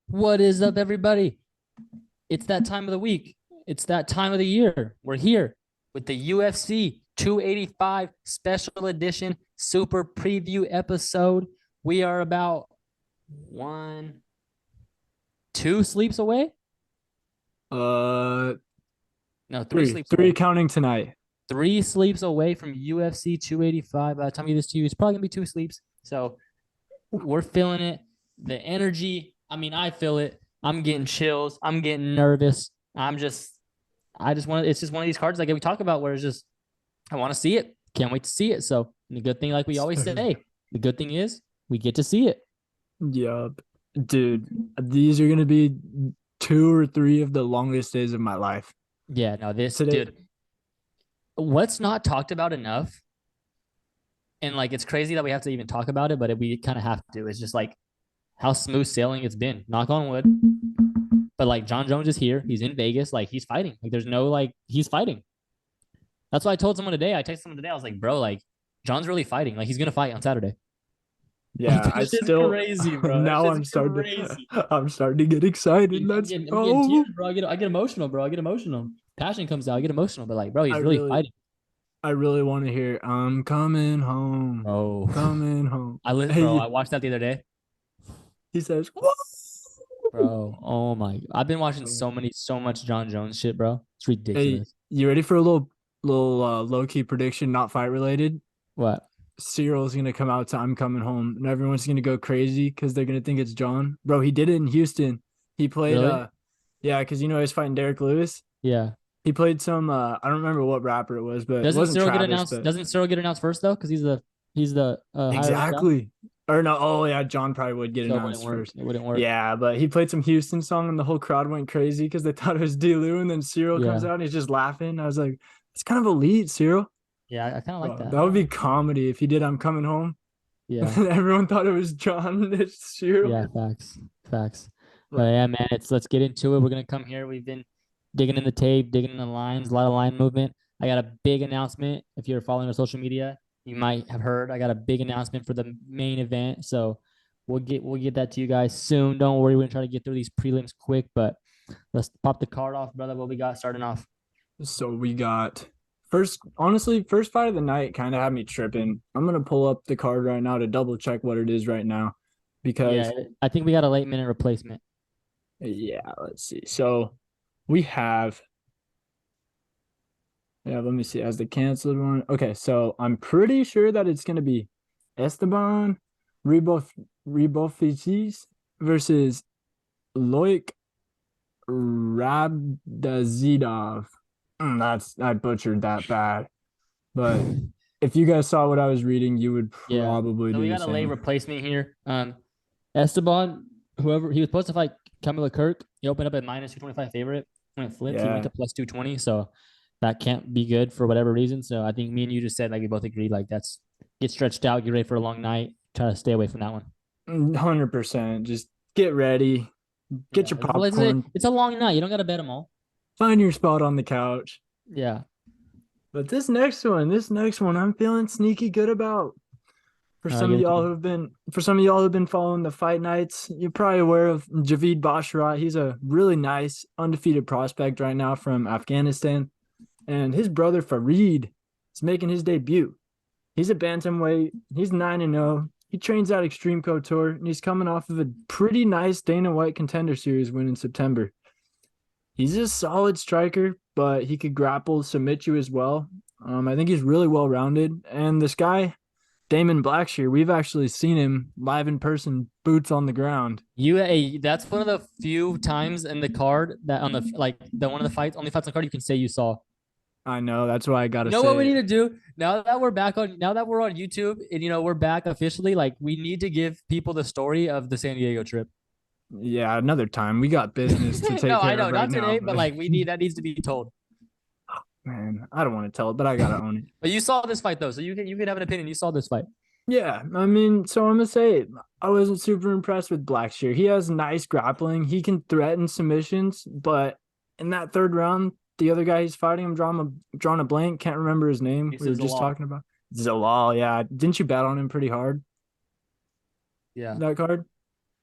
What is up, everybody? It's that time of the week. It's that time of the year. We're here with the UFC 285 special edition super preview episode. We are about one, two sleeps away. Uh, No, three three, sleeps three away. counting tonight. 3 sleeps away from UFC 285. By the time you get this to you, it's probably gonna be 2 sleeps. So we're feeling it. The energy. I mean, I feel it. I'm getting chills. I'm getting nervous. I just want to, it's just one of these cards like we talk about where it's just, I want to see it. Can't wait to see it. So the good thing, like we always say, the good thing is we get to see it. Yup. Dude, these are gonna be 2 or 3 of the longest days of my life. Yeah, no, this Today, dude, what's not talked about enough, and like it's crazy that we have to even talk about it, but we kind of have to. It's just like how smooth sailing it's been. Knock on wood. But like Jon Jones is here. He's in Vegas. Like he's fighting. Like there's no like he's fighting. That's why I told someone today. I texted someone today. I was like, bro, like John's really fighting. Like he's gonna fight on Saturday. Like yeah, that I shit's still crazy, bro. That now shit's I'm starting to crazy. I'm starting to get excited. I'm Let's getting, I'm getting go. tears, bro. I get emotional, bro. I get emotional. Passion comes out. I get emotional, but like, bro, I he's really really fighting. I really want to hear I'm coming home. Oh, Coming home. bro. I Hey, watched that the other day, he says, "What?" bro. Oh my, I've been watching so much Jon Jones shit, bro. It's Hey, ridiculous. you ready for a little low key prediction, not fight related? What? CYRIL's gonna come out to "I'm coming home" and everyone's gonna go crazy because they're gonna think it's John. Bro, he did it in Houston. He played Really? yeah, because he's fighting Derek Lewis. Yeah. He played some I don't remember what rapper it was, but it Doesn't wasn't Cyril get Travis, announced? but Doesn't Cyril get announced first though? Because he's the higher rank down. exactly. Or no, oh yeah, John probably would get So it wouldn't announced work. first. It wouldn't work. Yeah, but he played some Houston song and the whole crowd went crazy because they thought it was D-Lou, and then CYRIL comes Yeah. out and he's just laughing. I was like, it's kind of elite, CYRIL. Yeah. I kind of like Bro, that. that would be comedy if he did "I'm coming home." Yeah. Everyone thought it was John. It's CYRIL. Yeah. Facts. Facts. But But yeah, man, let's get into it. We're gonna come here. We've been digging in the tape, digging in the lines, a lot of line movement. I got a big announcement. If you're following our social media, you might have heard I got a big announcement for the main event. So we'll get that to you guys soon. Don't worry, we're gonna try to get through these prelims quick, but let's pop the card off, brother. What we got starting off? so we got first fight of the night kind of had me tripping. I'm gonna pull up the card right now to double check what it is right now Yeah, because I think we got a late minute replacement. yeah, let's see. So we have yeah, let me see as the canceled one. Okay, so I'm pretty sure that it's gonna be Esteban Rebof Reboficis versus Loic Rabdazidov. I butchered that bad. But if you guys saw what I was reading, you would Yeah. probably So we do the got a late same. replacement here. Esteban, whoever he was supposed to fight Camila Kirk, he opened up at minus 225 favorite. When it flipped, he went Yeah. to plus 220. So that can't be good for whatever reason. So I think me and you just said like we both agreed like that's get stretched out, get ready for a long night. Try to stay away from that one. 100%. Just get ready. Get Yeah, your popcorn. it's a long night. You don't got to bet them all. Find your spot on the couch. Yeah. But this next one, I'm feeling sneaky good about. Give it to me. For some of y'all who've been following the fight nights, you're probably aware of Javid Basharat. He's a really nice undefeated prospect right now from Afghanistan, and his brother Farid is making his debut. He's a bantamweight. He's 9-0. He trains at Extreme Couture, and he's coming off of a pretty nice Dana White Contender Series win in September. He's a solid striker, but he could grapple, submit you as well. I think he's really well rounded, and this guy Damon Blackshear, we've actually seen him live in person, boots on the ground. That's one of the few times in the card that on the like the one of the fights, only fights on the card you can say you saw. I know. That's why I gotta You know what we say need it. to do now that we're on YouTube and we're back officially, like we need to give people the story of the San Diego trip. Yeah, another time. We got business to No, take I care know, of right not now. today, but like we need that needs to be told. Man, I don't want to tell it, but I gotta own it. But you saw this fight though, so you can have an opinion. You saw this fight. Yeah, I mean, so I'm gonna say I wasn't super impressed with Blackshear. He has nice grappling. He can threaten submissions, but in that third round, the other guy he's fighting, I'm drawing a blank. Can't remember his name. This We were is a just law. talking about Zalal. Yeah, didn't you bet on him pretty hard Yeah. that card?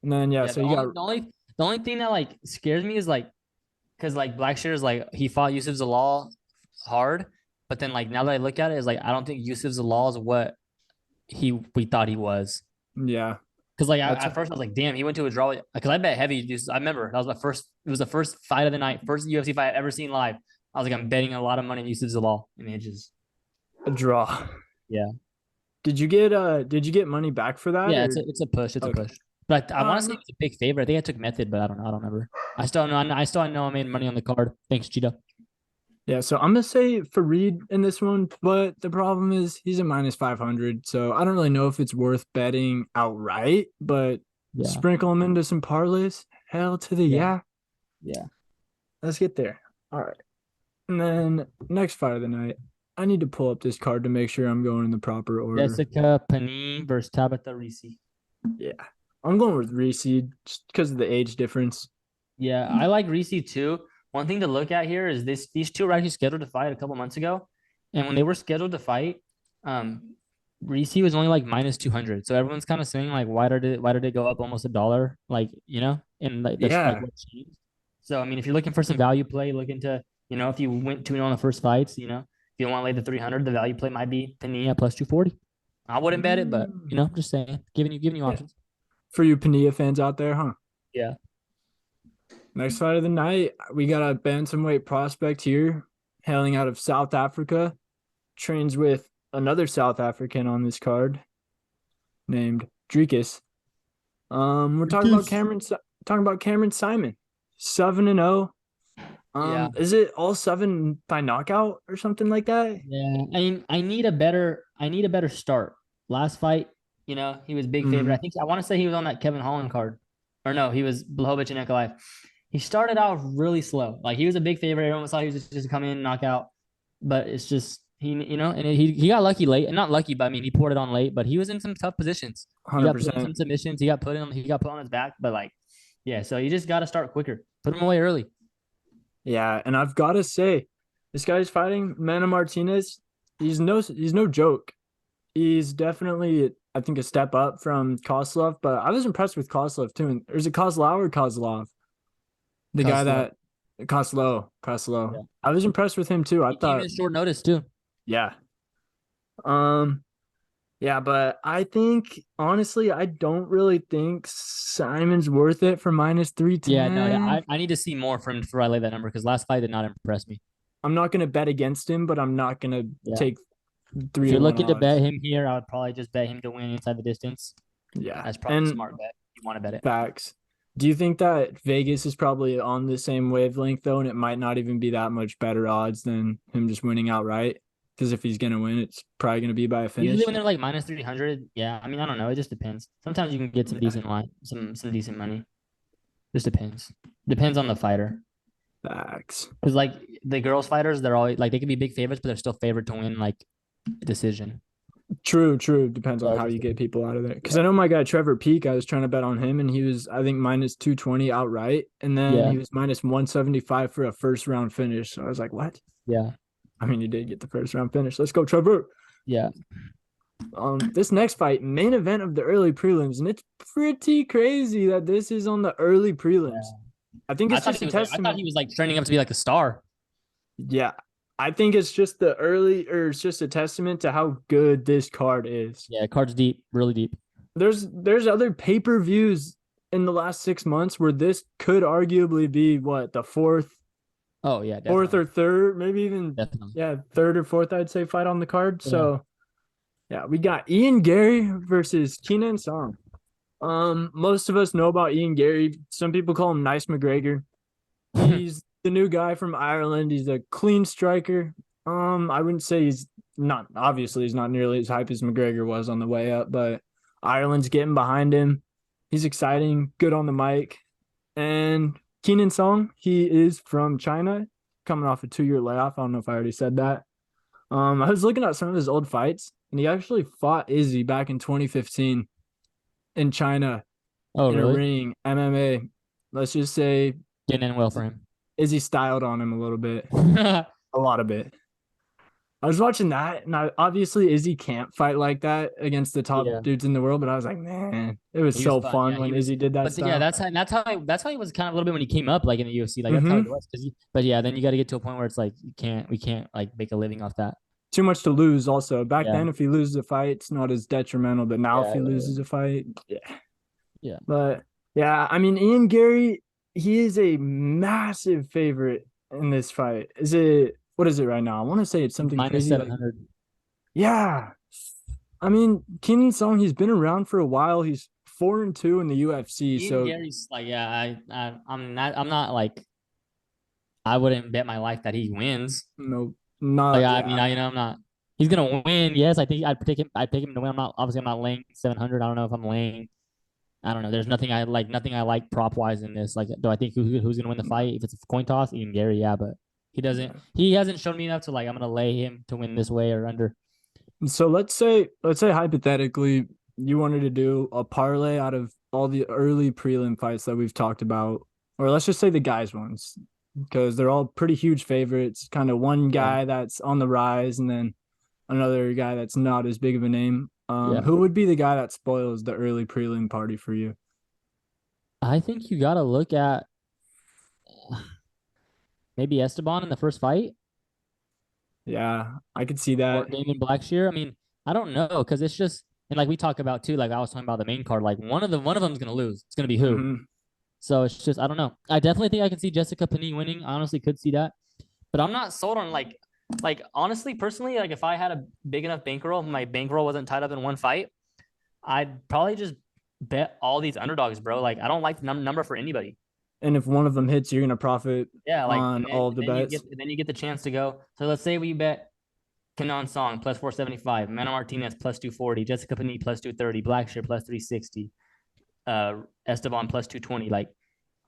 And then yeah, Yeah. so The you only got the only The only thing that like scares me is like because like Blackshear is like he fought Yusuf Zalal hard, but then like now that I look at it, is like I don't think Yusuf Zalal is what we thought he was. Yeah, Because like that's at first I was like, damn, he went to a draw. Because I bet heavy. Just, I remember that was my first. It was the first fight of the night, first UFC fight I've ever seen live. I was like, I'm betting a lot of money on Yusuf Zalal, and it just a draw. yeah, Did you get money back for that yeah. or It's a push. It's a okay? push. But I want to say No. he was a big favorite. I think I took method, but I don't know. I don't remember. I still don't know. I still know I made money on the card. Thanks, Cheetah. Yeah, so I'm gonna say Fareed in this one, but the problem is he's a -500, so I don't really know if it's worth betting outright, but Yeah, sprinkle him into some parlays. Hell to the yeah, yeah. yeah. Let's get there. All right. And then next fight of the night, I need to pull up this card to make sure I'm going in the proper order. Jessica Panini versus Tabitha Reese. Yeah. I'm going with Reese just because of the age difference. Yeah, I like Reese too. One thing to look at here is these two were actually scheduled to fight a couple months ago. And when they were scheduled to fight, Reese was only like -200. So everyone's kind of saying like why did it go up almost $1? Like, and like that's like Yeah. what changed. So I mean if you're looking for some value play, look into, if you went 2-0 on the first fights, if you want to lay the 300, the value play might be Pania plus 240. I wouldn't bet it, but Mm. just saying, giving you Yeah. options. For you Pania fans out there, huh? Yeah. Next fight of the night, we got a bantamweight prospect here, hailing out of South Africa, trains with another South African on this card named Dricus. We're talking about Cameron Simon, 7-0. Yeah. Is it all 7 by knockout or something like that? Yeah, I mean, I need a better start. Last fight, he was big favorite. Mm, I want to say he was on that Kevin Holland card, or no, he was Blachowicz and Ankalaev. He started out really slow. Like he was a big favorite. Everyone thought he was just come in, knock out, but it's just he got lucky late, and not lucky, but I mean he poured it on late. But he was in some tough positions. He got put in 100%. some submissions. He got put on his back, but like, yeah. So you just got to start quicker. Put him away early. Yeah, and I've got to say, this guy's fighting Mana Martinez. He's no joke. He's definitely, I think, a step up from Kozlov, but I was impressed with Kozlov too. Or is it Kozlov or Kozlov? The guy Cause that Kozlov. yeah. I was impressed with him too. I He came thought, in short notice too. yeah. Um, yeah, but I think honestly, I don't really think Simon's worth it for Yeah, no, yeah. -310. I need to see more from before I lay that number because last fight did not impress me. I'm not gonna bet against him, but I'm not gonna Yeah. take If three you're to one looking to bet odds. him here, I would probably just bet him to win inside the distance. Yeah, That's probably a and smart bet. You want to bet it. facts. Do you think that Vegas is probably on the same wavelength though, and it might not even be that much better odds than him just winning outright? Because if he's gonna win, it's probably gonna be by a Usually finish. when they're like -300, yeah. I mean, I don't know. It just depends. Sometimes you can get some Yeah, decent line, some decent money. Just depends. Depends on the fighter. facts. Because like the girls fighters, they're always like they can be big favorites, but they're still favored to win like a decision. True, true. Depends So on it how just you get depends. people out of there. Because I know my guy Trevor Peak, I was trying to bet on him, and he was, I think, -220 outright, and then Yeah, he was -175 for a first round finish. So I was like, what? yeah, I mean, he did get the first round finish. Let's go, Trevor. yeah. This next fight, main event of the early prelims, and it's pretty crazy that this is on the early prelims. Yeah. I think it's just a I thought testament. he was like trending up to be like a star. Yeah, I think it's just the early, or it's just a testament to how good this card is. Yeah, card's deep, really deep. There's other pay-per-views in the last 6 months where this could arguably be what the Oh yeah, fourth definitely, or third, maybe even definitely. yeah, third or fourth, I'd say, fight on the card. Yeah. So yeah, we got Ian Gary versus Keenan Song. Most of us know about Ian Gary. Some people call him Nice McGregor. He's the new guy from Ireland. He's a clean striker. I wouldn't say he's not, obviously he's not nearly as hype as McGregor was on the way up, but Ireland's getting behind him. He's exciting, good on the mic. And Keenan Song, he is from China, coming off a 2-year layoff. I don't know if I already said that. I was looking at some of his old fights, and he actually fought Izzy back in 2015 in China Oh in a really? ring, MMA. Let's just say Getting in well for him. Izzy styled on him a little bit, a lot of it. I was watching that, and obviously Izzy can't fight like that against the top Yeah. dudes in the world. But I was like, man, it was He was so fun. fun Yeah, he when was. Izzy did that But yeah, style. that's how he was kind of a little bit when he came up like in the UFC. Like that's how he Mm-hmm. was. But yeah, then you got to get to a point where it's like we can't like make a living off that. Too much to lose. Also, back Yeah. then, if he loses a fight, it's not as detrimental. But now, if Yeah. he Yeah. loses a fight, yeah. Yeah. But yeah, I mean, Ian Gary, he is a massive favorite in this fight. Is it what is it right now? I want to say it's something Minus crazy like 700. yeah. I mean, Keenan Song, he's been around for a while. He's 4-2 in the UFC. Ian So Gary's like, yeah, I'm not like I wouldn't bet my life that he wins. no, Like not I mean, yeah. I'm not. He's gonna win. Yes, I think I'd pick him. I'd pick him to win. I'm not laying 700. I don't know if I'm laying. I don't know. There's nothing I like prop wise in this. Like, do I think who's gonna win the fight? If it's a coin toss, Ian Gary, yeah, but he doesn't. Yeah. He hasn't shown me enough to like I'm gonna lay him to win this way or under. So let's say hypothetically you wanted to do a parlay out of all the early prelim fights that we've talked about, or let's just say the guys ones, because they're all pretty huge favorites. Kind of one Yeah, guy that's on the rise, and then another guy that's not as big of a name. yeah. Who would be the guy that spoils the early prelim party for you? I think you gotta look at maybe Esteban in the first fight Yeah, I could see or that. Damon Blackshear. I mean, I don't know because it's just and like we talk about too. Like I was talking about the main card. Like one of them's gonna lose. It's gonna be who. Hmm. So it's just I don't know. I definitely think I can see Jessica Panini winning. I honestly could see that, but I'm not sold on like honestly personally like if I had a big enough bankroll, my bankroll wasn't tied up in one fight, I'd probably just bet all these underdogs, bro. Like I don't like the number for anybody. And if one of them hits, you're gonna profit Yeah, like on and then all of the then you get bets. then you get the chance to go. So let's say we bet Kenan Song plus 475, Mana Martinez plus 240, Jessica Panini plus 230, Blackshear plus 360, Esteban plus 220. Like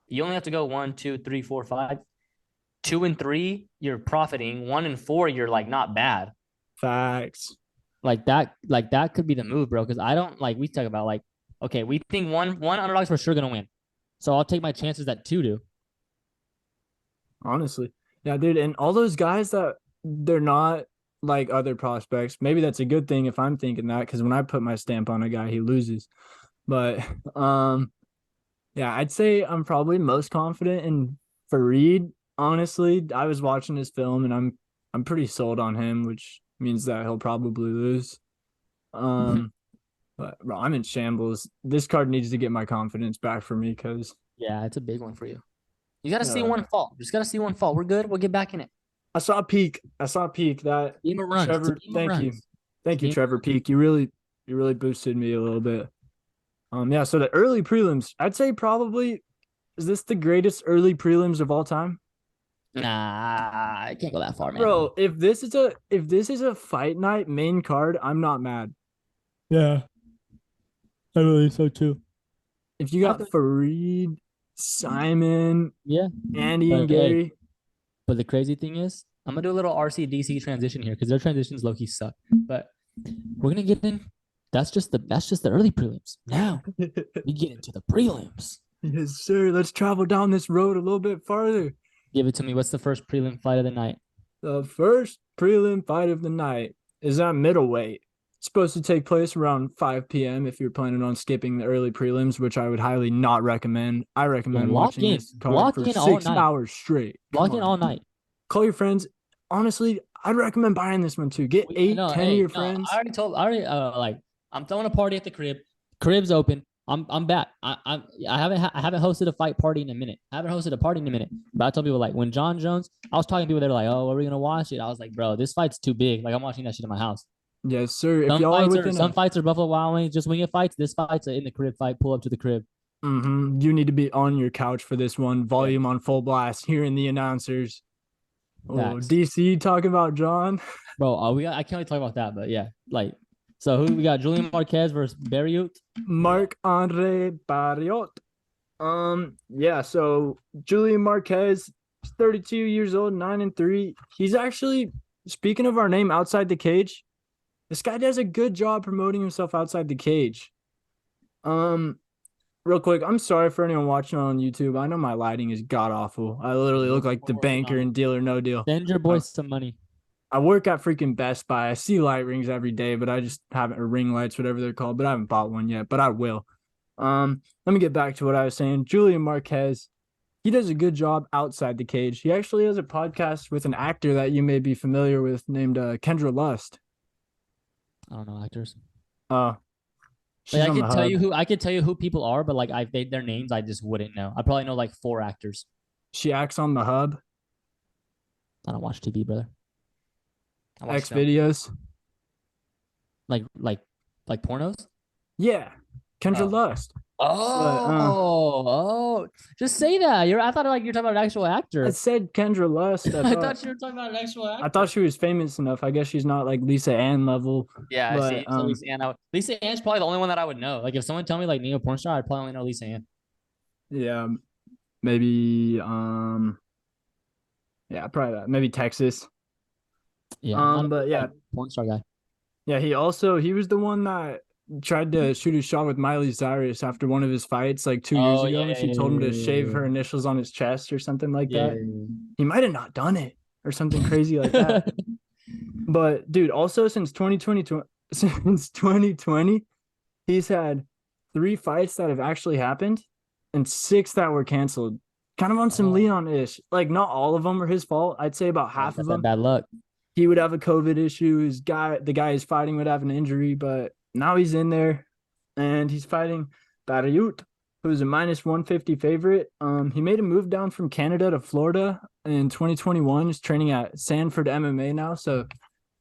you only have to go 1, 2, 3, 4, 5. 2 and 3, you're profiting. 1 and 4, you're like not bad. Facts. Like that could be the move, bro. Because I don't like we talk about like, okay, we think one underdog's for sure gonna win. So I'll take my chances that two do. Honestly. Yeah, dude. And all those guys that they're not like other prospects. Maybe that's a good thing if I'm thinking that, because when I put my stamp on a guy, he loses. But yeah, I'd say I'm probably most confident in Fareed. Honestly, I was watching his film and I'm pretty sold on him, which means that he'll probably lose. Um, but bro, I'm in shambles. This card needs to get my confidence back for me because Yeah, it's a big one for you. You got to see uh, one fall. Just got to see one fall. We're good. We'll get back in it. I saw a peak. I saw a peak that Game of runs. It's a Trevor. game of Thank you, runs. It's a thank you, game. Trevor Peak. You really boosted me a little bit. Yeah. So the early prelims, I'd say probably is this the greatest early prelims of all time, Nah, I can't go that far, man. bro? If this is a fight night main card, I'm not mad. Yeah, I believe so too. If you Okay. got Fareed, Simon, Yeah, Andy, and but hey, Gary, but the crazy thing is, I'm gonna do a little RCDC transition here because their transitions low key suck. But we're gonna get in. That's just the early prelims. Now we get into the prelims. yes, sir. Let's travel down this road a little bit farther. Give it to me. What's the first prelim fight of the night? The first prelim fight of the night is at middleweight. It's supposed to take place around 5 p.m. if you're planning on skipping the early prelims, which I would highly not recommend. I Yeah, recommend watching this card lock for in all 6 night, hours straight. Come lock in on. all night. Call your friends. Honestly, I'd recommend buying this one too. Get eight, No, 10 of hey, your no, friends. I already like I'm throwing a party at the crib. Crib's open. I'm back. I haven't hosted a fight party in a minute. I haven't hosted a party in a minute. But I told people like when Jon Jones, I was talking to people, they're like, oh, are we gonna watch it? I was like, bro, this fight's too big. Like I'm watching that shit in my house. Yes, sir. If Some y'all are fights are within some a fights are Buffalo Wild Wings, just wing it fights. This fight's a in the crib fight. Pull up to the crib. you need to be on your couch for this one. Yeah, Volume on full blast, hearing the announcers. Oh, facts, DC talking about John. bro. I can't really talk about that, but yeah, like so who we got? Julian Marquez versus Barriot. Marc Andre Barriot. Yeah, so Julian Marquez, 32 years old, 9-3. He's actually, speaking of our name outside the cage, this guy does a good job promoting himself outside the cage. Um, Real quick, I'm sorry for anyone watching on YouTube. I know my lighting is god awful. I literally look like the banker in Deal or No Deal. Send your Uh, boys some money. I work at freaking Best Buy. I see light rings every day, but I just haven't, or ring lights, whatever they're called, but I haven't bought one yet, but I will. Let me get back to what I was saying. Julian Marquez, he does a good job outside the cage. He actually has a podcast with an actor that you may be familiar with named Kendra Lust. I don't know actors. Uh, Like she's on the hub. I could tell you who people are, but like their names I just wouldn't know. I probably know like 4 actors. She acts on the hub. I don't watch TV, brother. I watch X film. videos. Like like pornos. Yeah, Kendra Oh. Lust. But Oh, just say that. I thought like you're talking about an actual I actor. said Kendra Lust. I thought you were talking about an actual I thought actor. she was famous enough. I guess she's not like Lisa Ann level, Yeah, but so Lisa Ann. Lisa Ann's probably the only one that I would know. Like if someone tell me like name a porn star, I'd probably only know Lisa Ann. yeah, maybe yeah, probably that. Maybe Texas. Yeah, I'm not a But big, yeah, like porn star guy. yeah, he was the one that tried to shoot his shot with Miley Cyrus after one of his fights like 2 years Oh ago, yeah, and yeah, she yeah, told him to yeah, shave yeah, her initials on his chest or something like yeah, that. yeah. He might have not done it or something crazy like Yeah. that. But dude, also since 2020, he's had 3 fights that have actually happened and 6 that were canceled. Kind of on some Oh, Leon-ish. Like not all of them are his fault. I'd say about yeah, half of got that them. bad luck. He would have a COVID issue. The guy he's fighting would have an injury, but now he's in there and he's fighting Barriut, who's a minus 150 favorite. He made a move down from Canada to Florida in 2021. He's training at Sanford MMA now, so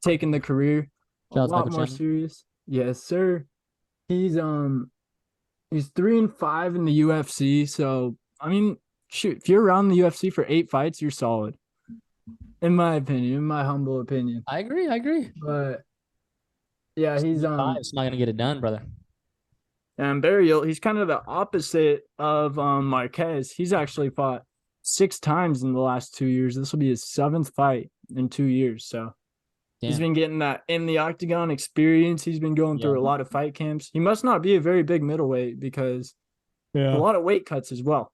taking the career a Shout out to lot Michael more Chandler. serious. Yes, sir. He's um he's 3-5 in the UFC. So I mean, shoot, if you're around the UFC for 8 fights, you're solid. In my opinion, in my humble opinion. I agree. I agree. But yeah, Just he's 35. It's not gonna get it done, brother. and Burial, he's kind of the opposite of Marquez. He's actually fought 6 times in the last 2 years. This will be his 7th fight in 2 years. So he's Damn. been getting that in the octagon experience. He's been going Yeah. through a lot of fight camps. He must not be a very big middleweight because a Yeah. lot of weight cuts as well.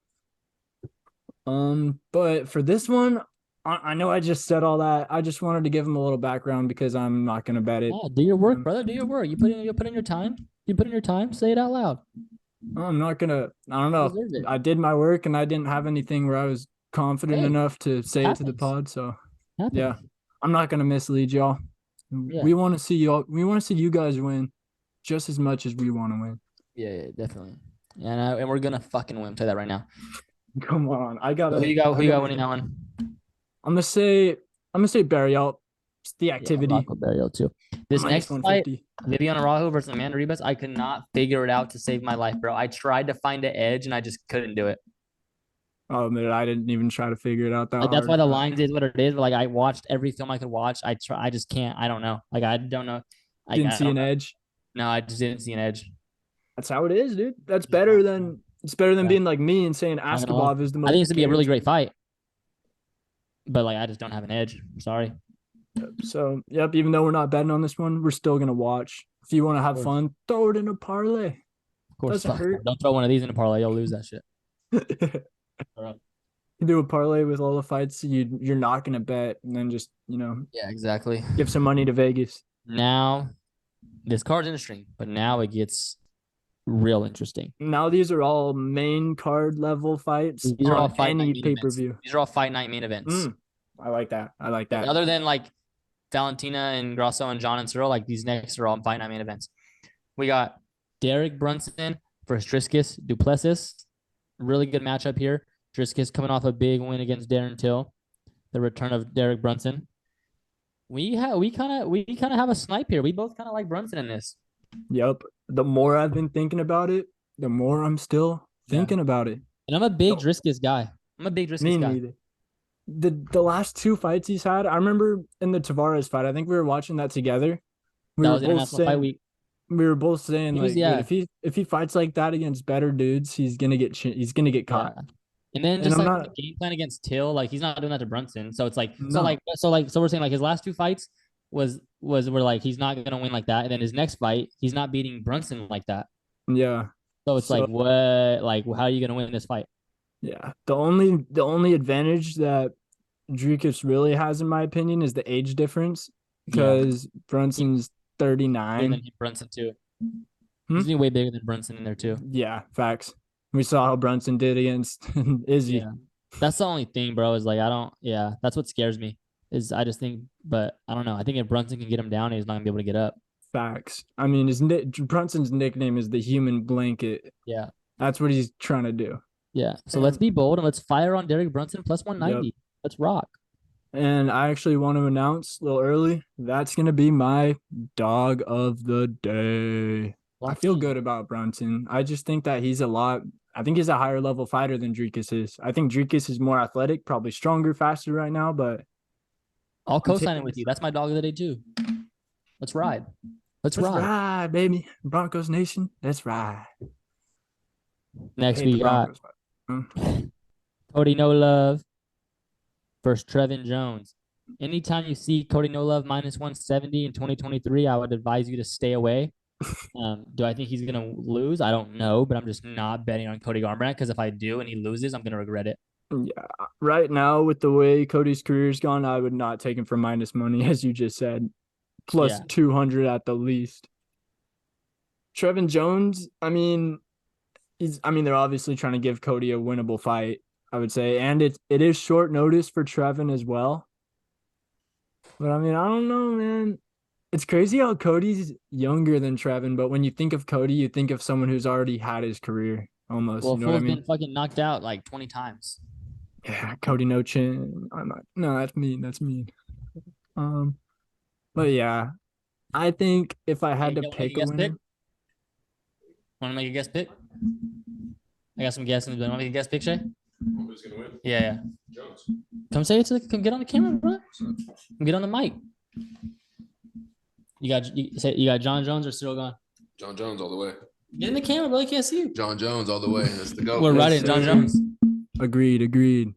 But for this one, I know I just said all that. I just wanted to give him a little background because I'm not gonna bet it. Yeah, do your work, brother. Do your work. You put in your time. You put in your time. Say it out loud. I'm not gonna. I don't You know. deserve it. I did my work and I didn't have anything where I was confident Hey, enough to say it to the happens. pod. So yeah, Happens. I'm not gonna mislead y'all. Yeah. We want to see y'all. We want to see you guys win just as much as we want to win. Yeah, definitely. And we're gonna fucking win. I'll tell you that right now. Come on, Who you got? I Who you got gotta. winning that one? I'm gonna say Barry out. It's the Yeah, I'm rock activity. with Burial too. This Minus next fight, 150. Vivian Araujo versus Amanda Ribas, I could not figure it out to save my life, bro. I tried to find an edge and I just couldn't do it. Oh man, I didn't even try to figure it out that Like that's why hard. the lines is what it is. But like I watched every film I could watch. I just can't. I don't know. Like I don't know. Didn't I see don't an know. edge. No, I just didn't see an edge. That's how it is, dude. That's Just better not. than it's better than Yeah, being like me and saying not gonna lie. Askabov is the I think most this would be a really great guaranteed. fight, but like I just don't have an edge. Sorry. So, yep, even though we're not betting on this one, we're still going to watch. If you want to have Of course. fun, throw it in a parlay. Of course. Doesn't Fuck no. hurt. Don't throw one of these in a parlay. You'll lose that shit. You All right. do a parlay with all the fights you're not going to bet and then just, Yeah, exactly. give some money to Vegas. Now, this card's interesting, but now it gets real interesting. Now these are all main card level fights These are all on fight night any main events. pay-per-view. These are all fight night main events. I like that. I like Like, that. other than like Valentina and Grasso and John and CYRIL, like these next are all fight night main events. We got Derek Brunson versus Triscus Duplessis. Really good matchup here. Triscus coming off a big win against Darren Till. The return of Derek Brunson. We kind of have a snipe here. We both kind of like Brunson in this. Yep. The more I've been thinking about it, the more I'm still thinking about it. And I'm a big No. Driscus guy. I'm a big Driscus Me guy. neither. The last 2 fights he's had, I remember in the Tavares fight, I think we were watching that together. That was International Fight Week. We were both saying He was, like, dude, if he fights like that against better dudes, he's gonna get caught. Yeah. And then And just I'm like not the game plan against Till, like he's not doing that to Brunson. So it's like no. so we're saying like his last 2 fights we're like he's not gonna win like that. And then his next fight, he's not beating Brunson like that. Yeah. So it's like what like how are you gonna win this fight? Yeah. The only advantage that Dricus really has, in my opinion, is the age difference Yeah, because he's Brunson's bigger than 39. Brunson too. Hmm? He's way bigger than Brunson in there too. Yeah, facts. We saw how Brunson did against Izzy. Yeah, that's the only thing, bro. Is like I don't. Yeah, that's what scares me. Is I just think, but I don't know. I think if Brunson can get him down, he's not gonna be able to get up. Facts. I mean, Brunson's nickname is the human blanket. Yeah, That's what he's trying to do. yeah. So let's And be bold and let's fire on Derek Brunson plus yep. 190. Let's rock. And I actually want to announce a little early that's going to be my dog of the day. I feel Brunson. good about Brunson. I just think that I think he's a higher level fighter than Dricus is. I think Dricus is more athletic, probably stronger, faster right now, but I'll I'm co-sign it taking with this. you. That's my dog of the day too. Let's ride. Let's Let's ride. ride, baby. Broncos Nation. Let's ride. I Next hate the we got Broncos. But, Cody No Love versus Trevin Jones. Anytime you see Cody No Love minus 170 in 2023, I would advise you to stay away. Do I think he's gonna lose? I don't know, but I'm just not betting on Cody Garbrandt because if I do and he loses, I'm gonna regret it. yeah. Right now, with the way Cody's career's gone, I would not take him for minus money, as you just said. Plus Yeah, 200 at the least. Trevin Jones, they're obviously trying to give Cody a winnable fight, I would say. And it is short notice for Trevin as well. But I mean, I don't know, man. It's crazy how Cody's younger than Trevin, but when you think of Cody, you think of someone who's already had his career almost. well, You know what I fool's mean? been fucking knocked out like 20 times. Yeah, Cody no chin. I'm not no, that's mean. That's mean. Um, but yeah, I think if I Hey, had you to don't make a pick a guess pick? winner, Want to make a guess pick? I got some guesses. Want to make a guess pick, Shay? Who's gonna win? Yeah, yeah. Jones. Come say it to the, come get on the camera, bro. Come get on the mic. You got Jon Jones or Cyril gone? Jon Jones all the way. Get in the camera, bro. I can't see you. Jon Jones all the way. That's the go. We're yes, riding Jon sir. Jones. Agreed.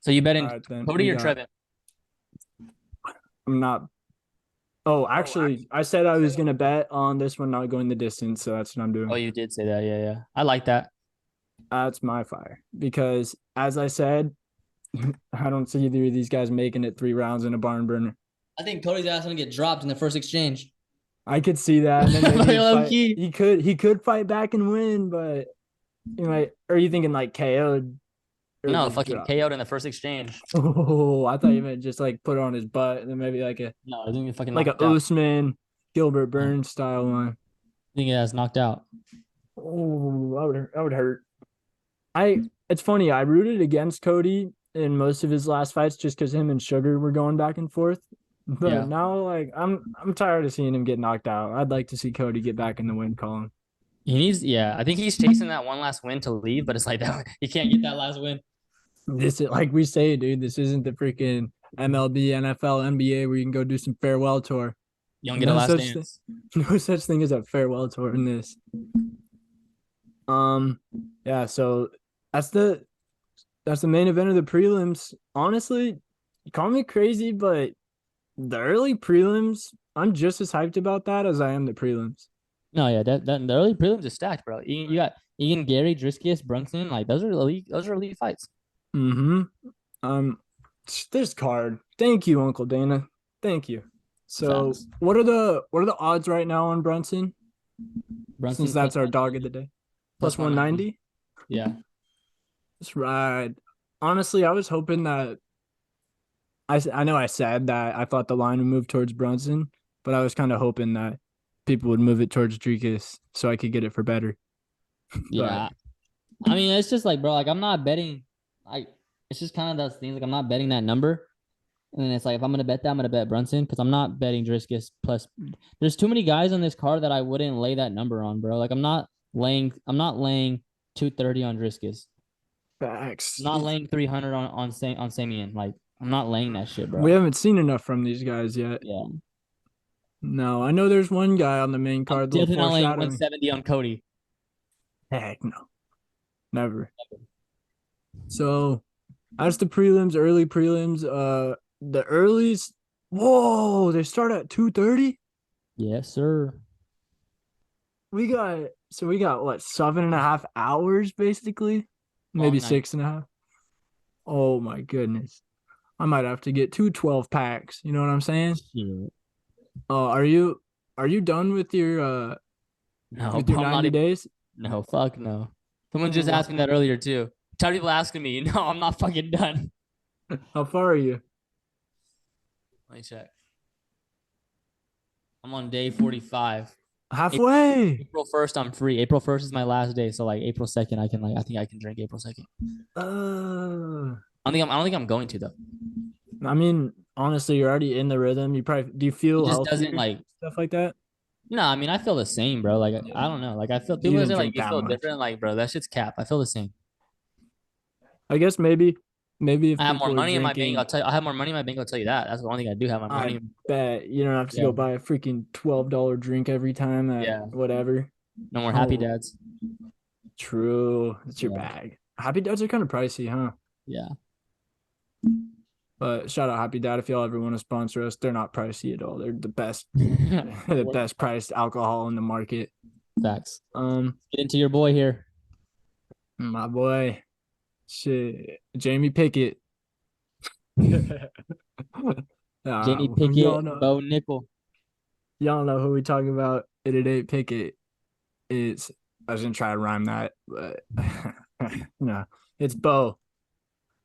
So you All betting right, then Cody we or got. Trevin? I'm not. Oh, actually, I said I was gonna bet on this one not going the distance, so that's what I'm Oh, doing. you did say that. Yeah, yeah. I like that. That's my fire because, as I said, I don't see either of these guys making it 3 rounds in a barn burner. I think Cody's ass gonna get dropped in the first exchange. I could see that, and then maybe he'd Low fight. key. He could fight back and win, but you might. Or are you thinking like KO'd or No, just fucking drop? KO'd in the first exchange. Oh, I thought you meant just like put it on his butt and then maybe No, I think he fucking like a knocked out. Usman, Gilbert I Burns style one. think he has knocked out. Oh, that would hurt. It's funny. I rooted against Cody in most of his last fights just because him and Sugar were going back and forth. But Yeah. now, like, I'm tired of seeing him get knocked out. I'd like to see Cody get back in the win column. He needs, yeah. I think he's chasing that one last win to leave, but it's like that. He can't get that last win. This is like we say, dude. This isn't the freaking MLB, NFL, NBA where you can go do some farewell tour. You don't get a last dance. No such thing as a farewell tour in this. Yeah. So that's the main event of the prelims. Honestly, call me crazy, but the early prelims, I'm just as hyped about that as I am the prelims. No, yeah, that the early prelims is stacked, bro. You got Ian Gary, Driscus, Brunson, like those are elite. Those are elite fights. Mm-hmm. This card. Thank you, Uncle Dana. Thank you. So, Facts. what are the odds right now on Brunson? Brunson, Since that's our dog of the day. Plus 190. Yeah. That's right. Honestly, I was hoping that I know I said that I thought the line would move towards Brunson, but I was kind of hoping that people would move it towards Dricus so I could get it for better. Yeah. I mean, it's just like, bro, like I'm not betting. Like, it's just kind of those things. Like, I'm not betting that number. And then it's like, if I'm gonna bet that, I'm gonna bet Brunson because I'm not betting Driscus plus. There's too many guys on this card that I wouldn't lay that number on, bro. Like, I'm not laying 230 on Driscus. Facts. I'm not laying 300 on Samian. Like, I'm not laying that shit, bro. We haven't seen enough from these guys yet. Yeah. No, I know there's one guy on the main card. I'm definitely not laying Foreshadowing. 170 on Cody. Heck no. Never. So that's the prelims, early prelims. The earlies. Whoa, they start at 2:30. Yes, sir. We got what 7.5 hours basically, maybe Long night. 6.5. Oh my goodness. I might have to get 2 12 packs. You know what I'm saying? Yeah. Are you done No, with bro, your I'm not 90 even. days? No, fuck no. Someone just Wha- asked me that earlier too. Tired of people asking me. No, I'm not fucking done. How far are you? Let me check. I'm on day 45. April, Halfway. April 1st, I'm free. April 1st is my last day. So like April 2nd, I think I can drink April 2nd. Uh, I don't think I'm going to though. I mean, honestly, you're already in the rhythm. Do you It feel just doesn't healthier, like. stuff like that? No, I mean I feel the same, bro. Like Yeah. I don't know. Like I feel You people didn't say like drink you that feel much. different. Like bro, that shit's cap. I feel the same. I guess maybe if I have more people are money in my bank. drinking, I have more money in my bank. I'll tell you that. That's the one thing I do have my I money. bet you don't have to Yeah, go buy a freaking $12 drink every time at yeah. whatever. No more happy Oh, dads. true. It's your Yeah, bag. Happy Dads are kind of pricey, huh? yeah. But shout out Happy Dad if y'all ever want to sponsor us. They're not pricey at all. They're the best, the best priced alcohol in the market. Facts. Um, Get into your boy here. my boy, shit, Jamie Pickett. Jamie Y'all Pickett, know, Bo Nickel. y'all know who we talking about. It ain't Pickett. It's I was gonna try to rhyme that, but no, it's Bo.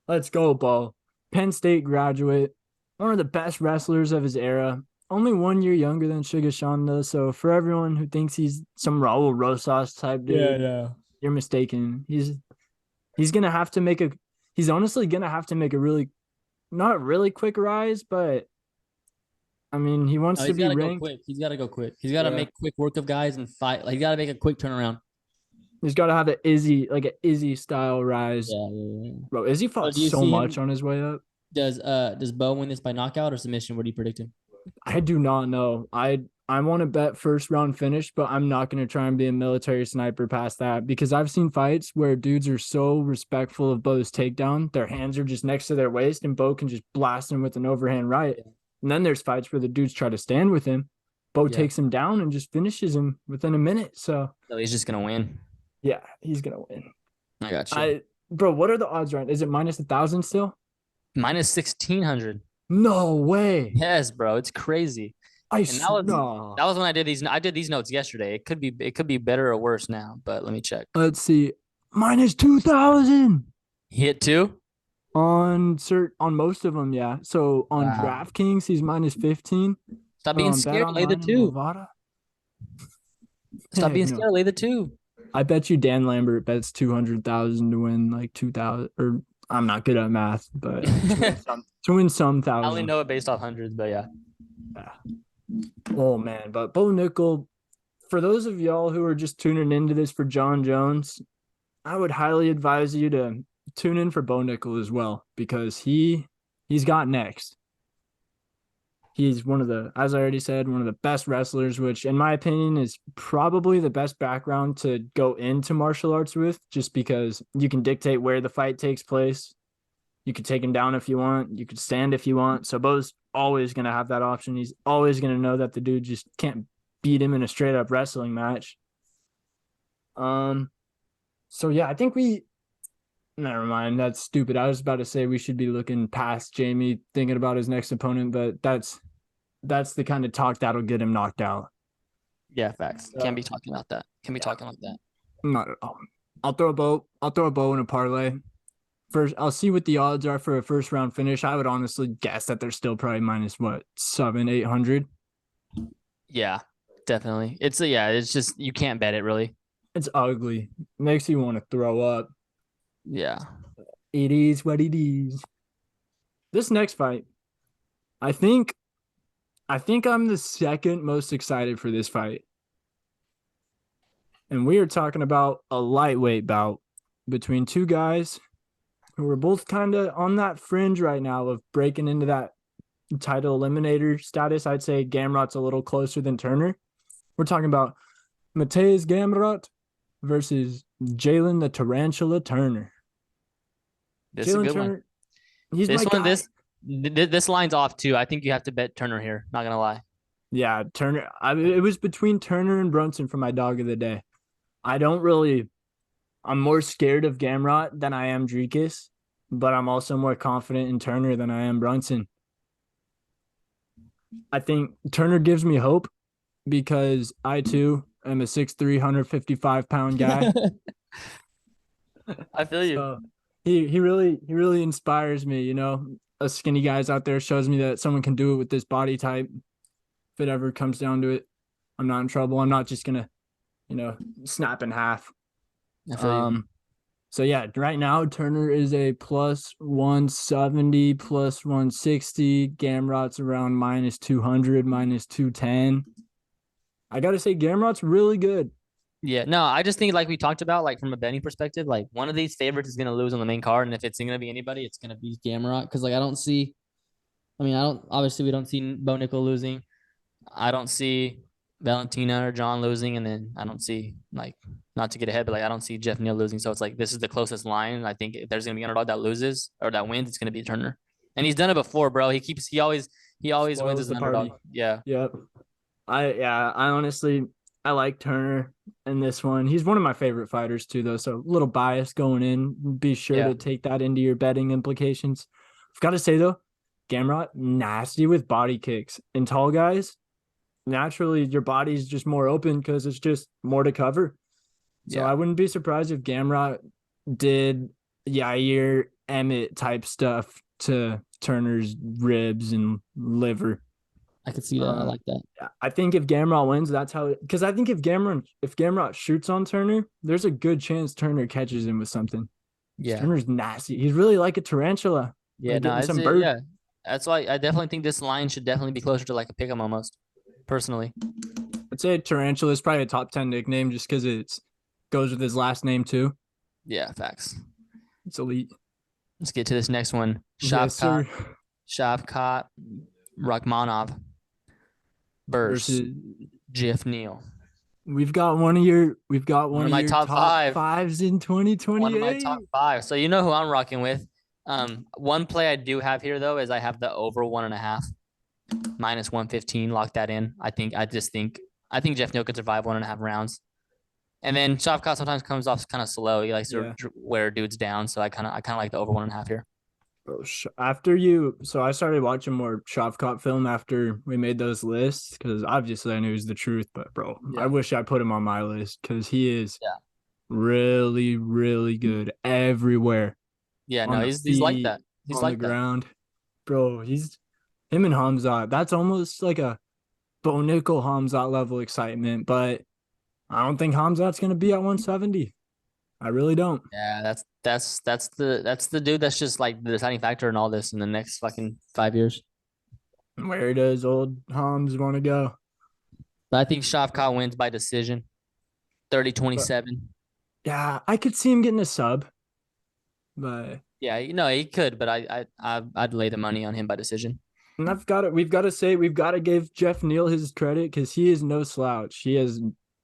Let's go, Bo. Penn State graduate, one of the best wrestlers of his era. Only 1 year younger than Sugar Sean, though. So for everyone who thinks he's some Raul Rosas type dude, Yeah. you're mistaken. He's gonna have to make a. He's honestly gonna have to make a really, not really quick rise, but I mean he wants No, to he's be got to go ranked. quick. He's got to go quick. He's got to Yeah, make quick work of guys and fight. Like, he's got to make a quick turnaround. he's got to have an Izzy style rise. Yeah. Bro, Izzy So fought do you so see much him? on his way up. Does Bo win this by knockout or submission? What do you predict him? I do not know. I want to bet first round finish, but I'm not going to try and be a military sniper past that because I've seen fights where dudes are so respectful of Bo's takedown, their hands are just next to their waist, and Bo can just blast him with an overhand right. Yeah. And then there's fights where the dudes try to stand with him. Bo Yeah. takes him down and just finishes him within a minute. So So he's just gonna win. yeah, he's gonna win. I got you. Bro, what are the odds right? Is it -1,000 still? Minus 1600. No way. Yes, bro. It's crazy. I And no. that was when I did these. I did these notes yesterday. It could be better or worse now, but let me check. Let's see. -2,000. He hit two. On most of them, yeah. So on Wow. DraftKings, he's -15. Stop being On scared. Lay the BetOnline and two. Bovada. Stop being No. scared. Lay the two. I bet you Dan Lambert bets 200,000 to win like 2,000. Or I'm not good at math, but to win some I thousand. only know it based off hundreds, but yeah. Oh man, but Bo Nickel. For those of y'all who are just tuning into this for Jon Jones, I would highly advise you to tune in for Bo Nickel as well because he's got next. He's one of the, as I already said, one of the best wrestlers, which in my opinion is probably the best background to go into martial arts with, just because you can dictate where the fight takes place. You could take him down if you want. You could stand if you want. So Bo's always going to have that option. He's always going to know that the dude just can't beat him in a straight up wrestling match. So yeah, I think never mind. That's stupid. I was about to say we should be looking past Jamie, thinking about his next opponent, but that's the kind of talk that'll get him knocked out. Yeah, facts. Can't be talking about that. Can't be talking like that. Not at all. I'll throw a bow in a parlay. First, I'll see what the odds are for a first round finish. I would honestly guess that they're still probably -700-800. Yeah, definitely. It's just you can't bet it really. It's ugly. Makes you want to throw up. Yeah. It is what it is. This next fight, I think I'm the second most excited for this fight. And we are talking about a lightweight bout between two guys who are both kind of on that fringe right now of breaking into that title eliminator status. I'd say Gamrot's a little closer than Turner. We're talking about Mateusz Gamrot versus Jalen the Tarantula Turner. This is a Jalen good Turner, one. he's This my one, guy. this line's off too. I think you have to bet Turner here. Not gonna lie. Yeah, Turner. It was between Turner and Brunson for my dog of the day. I'm more scared of Gamrot than I am Dricus. but I'm also more confident in Turner than I am Brunson. I think Turner gives me hope because I too am a 6'3", 155-pound guy. I feel you. So he really inspires me, you know. Us skinny guys out there shows me that someone can do it with this body type. If it ever comes down to it, I'm not in trouble. I'm not just gonna, snap in half. I feel you. So yeah, right now Turner is a plus 170, plus 160. Gamrot's around minus 200, minus 210. I gotta say, Gamrot's really good. Yeah, no, I just think like we talked about, like from a betting perspective, like one of these favorites is gonna lose on the main card, and if it's gonna be anybody, it's gonna be Gamrot. Because like I don't see, I mean, I don't obviously we don't see Bo Nickel losing. I don't see Valentina or John losing, and then I don't see like not to get ahead, but like I don't see Jeff Neal losing. So it's like this is the closest line. I think if there's gonna be an underdog that loses or that wins, it's gonna be Turner, and he's done it before, bro. He always wins Spoils as the an party. underdog. Yeah, Yep. I honestly I like Turner in this one. He's one of my favorite fighters too, though. So a little bias going in. Be sure yeah, to take that into your betting implications. I've got to say though, Gamrot nasty with body kicks. And tall guys, naturally your body's just more open because it's just more to cover. So yeah. I wouldn't be surprised if Gamrot did Yair Emmett type stuff to Turner's ribs and liver. I could see that. I like that. I think if Gamrot wins, that's how. Because I think if Gamrot shoots on Turner, there's a good chance Turner catches him with something. Yeah. Turner's nasty. He's really like a tarantula. Yeah, like no, getting it's some bird. yeah. That's why I definitely think this line should definitely be closer to like a pick'em almost. Personally. I'd say tarantula is probably a top 10 nickname just because it goes with his last name too. Yeah, facts. It's elite. Let's get to this next one. Yes, sir. Shavkat Rakhmonov versus Versus Jeff Neal. we've got one of your my top five. fives in 2028. One of my top five. So you know who I'm rocking with. One play I do have here though is I have the over 1.5 minus 115. Lock that in. I think Jeff Neal could survive 1.5 rounds. And then Shavkat sometimes comes off kind of slow. He likes to wear dudes down. So I kind of like the over 1.5 here. Bro, so I started watching more Shavkat film after we made those lists because obviously I knew it was the truth, but bro, I wish I put him on my list because he is really, really good everywhere. Yeah, no, he's like that. He's on like the that. ground. Bro, him and Hamzat. That's almost like a Bo Nickel Hamzat level excitement, but I don't think Hamzat's gonna be at 170. I really don't. Yeah, that's the dude that's just like the deciding factor in all this in the next fucking 5 years. Where does old Hams want to go? But I think Shavkat wins by decision, 30-27. Yeah, I could see him getting a sub, but yeah, you know he could, but I'd lay the money on him by decision. And we've got to give Jeff Neal his credit because he is no slouch. He has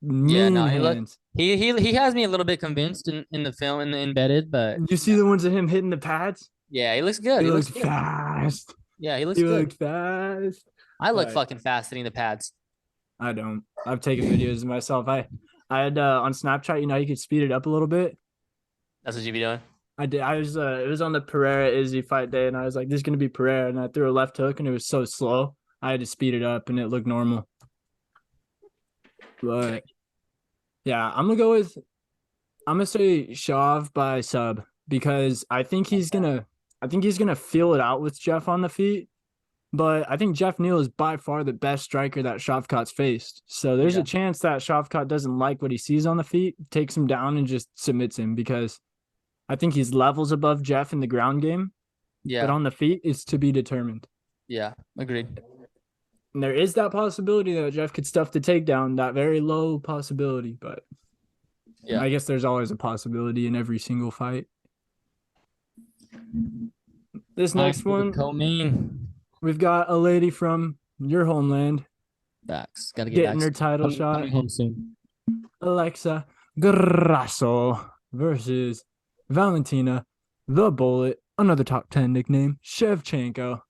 hands. He has me a little bit convinced in the film in the embedded, but you see the ones of him hitting the pads? Yeah, he looks good. He looks fast. Yeah, he looks good. He looks fast. I look fucking fast hitting the pads. I don't. I've taken videos of myself. I had on Snapchat, you could speed it up a little bit. That's what you be doing? I did. It was on the Pereira Izzy fight day, and I was like, this is gonna be Pereira, and I threw a left hook, and it was so slow. I had to speed it up, and it looked normal. But yeah, I'm gonna say Shav by sub because I think he's gonna feel it out with Jeff on the feet. But I think Jeff Neal is by far the best striker that Shavkat's faced. So there's a chance that Shavkat doesn't like what he sees on the feet, takes him down, and just submits him because I think he's levels above Jeff in the ground game. Yeah. But on the feet, it's to be determined. Yeah, agreed. And there is that possibility that Jeff could stuff the takedown, that very low possibility. But yeah, I guess there's always a possibility in every single fight. This next one. Co-main. We've got a lady from your homeland. Facts. Gotta get getting her title shot. Coming home soon. Alexa Grasso versus Valentina, the Bullet, another top 10 nickname, Shevchenko.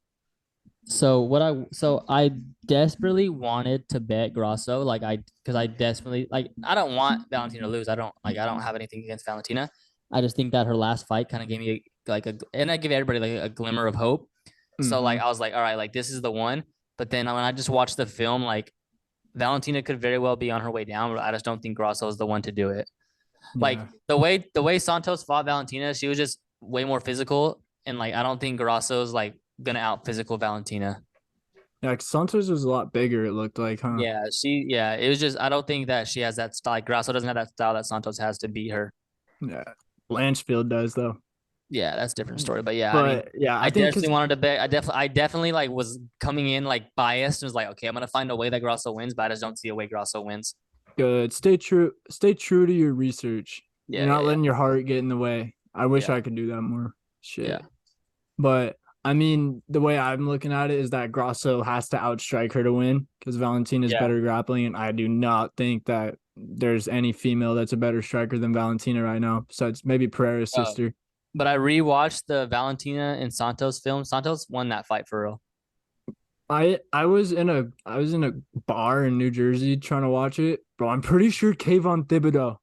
So I desperately wanted to bet Grasso, because I desperately I don't want Valentina to lose. I don't have anything against Valentina. I just think that her last fight kind of gave me and I give everybody like a glimmer of hope. So like Mm-hmm. I was like, all right, like this is the one. But then when I just watched the film, like Valentina could very well be on her way down, but I just don't think Grasso is the one to do it. Like Yeah. the way Santos fought Valentina, she was just way more physical, and like I don't think Grasso's like gonna out physical Valentina. Yeah, 'cause Santos was a lot bigger, it looked like, huh? Yeah, it was just I don't think that she has that style. Like Grasso doesn't have that style that Santos has to beat her. Yeah. Blanchfield does though. Yeah, that's a different story. But yeah, I mean, But yeah, I I think definitely because wanted to bet. I definitely like was coming in like biased and was like, okay, I'm gonna find a way that Grasso wins, but I just don't see a way Grasso wins. good. Stay true to your research. You're Yeah, not yeah, yeah, letting your heart get in the way. I wish yeah, I could do that more. yeah. Shit. But I mean, the way I'm looking at it is that Grasso has to outstrike her to win because Valentina's Yeah. better grappling, and I do not think that there's any female that's a better striker than Valentina right now, besides maybe Pereira's Uh, sister. but I rewatched the Valentina and Santos film. Santos won that fight for real. I was in a bar in New Jersey trying to watch it, bro. I'm pretty sure Kayvon Thibodeau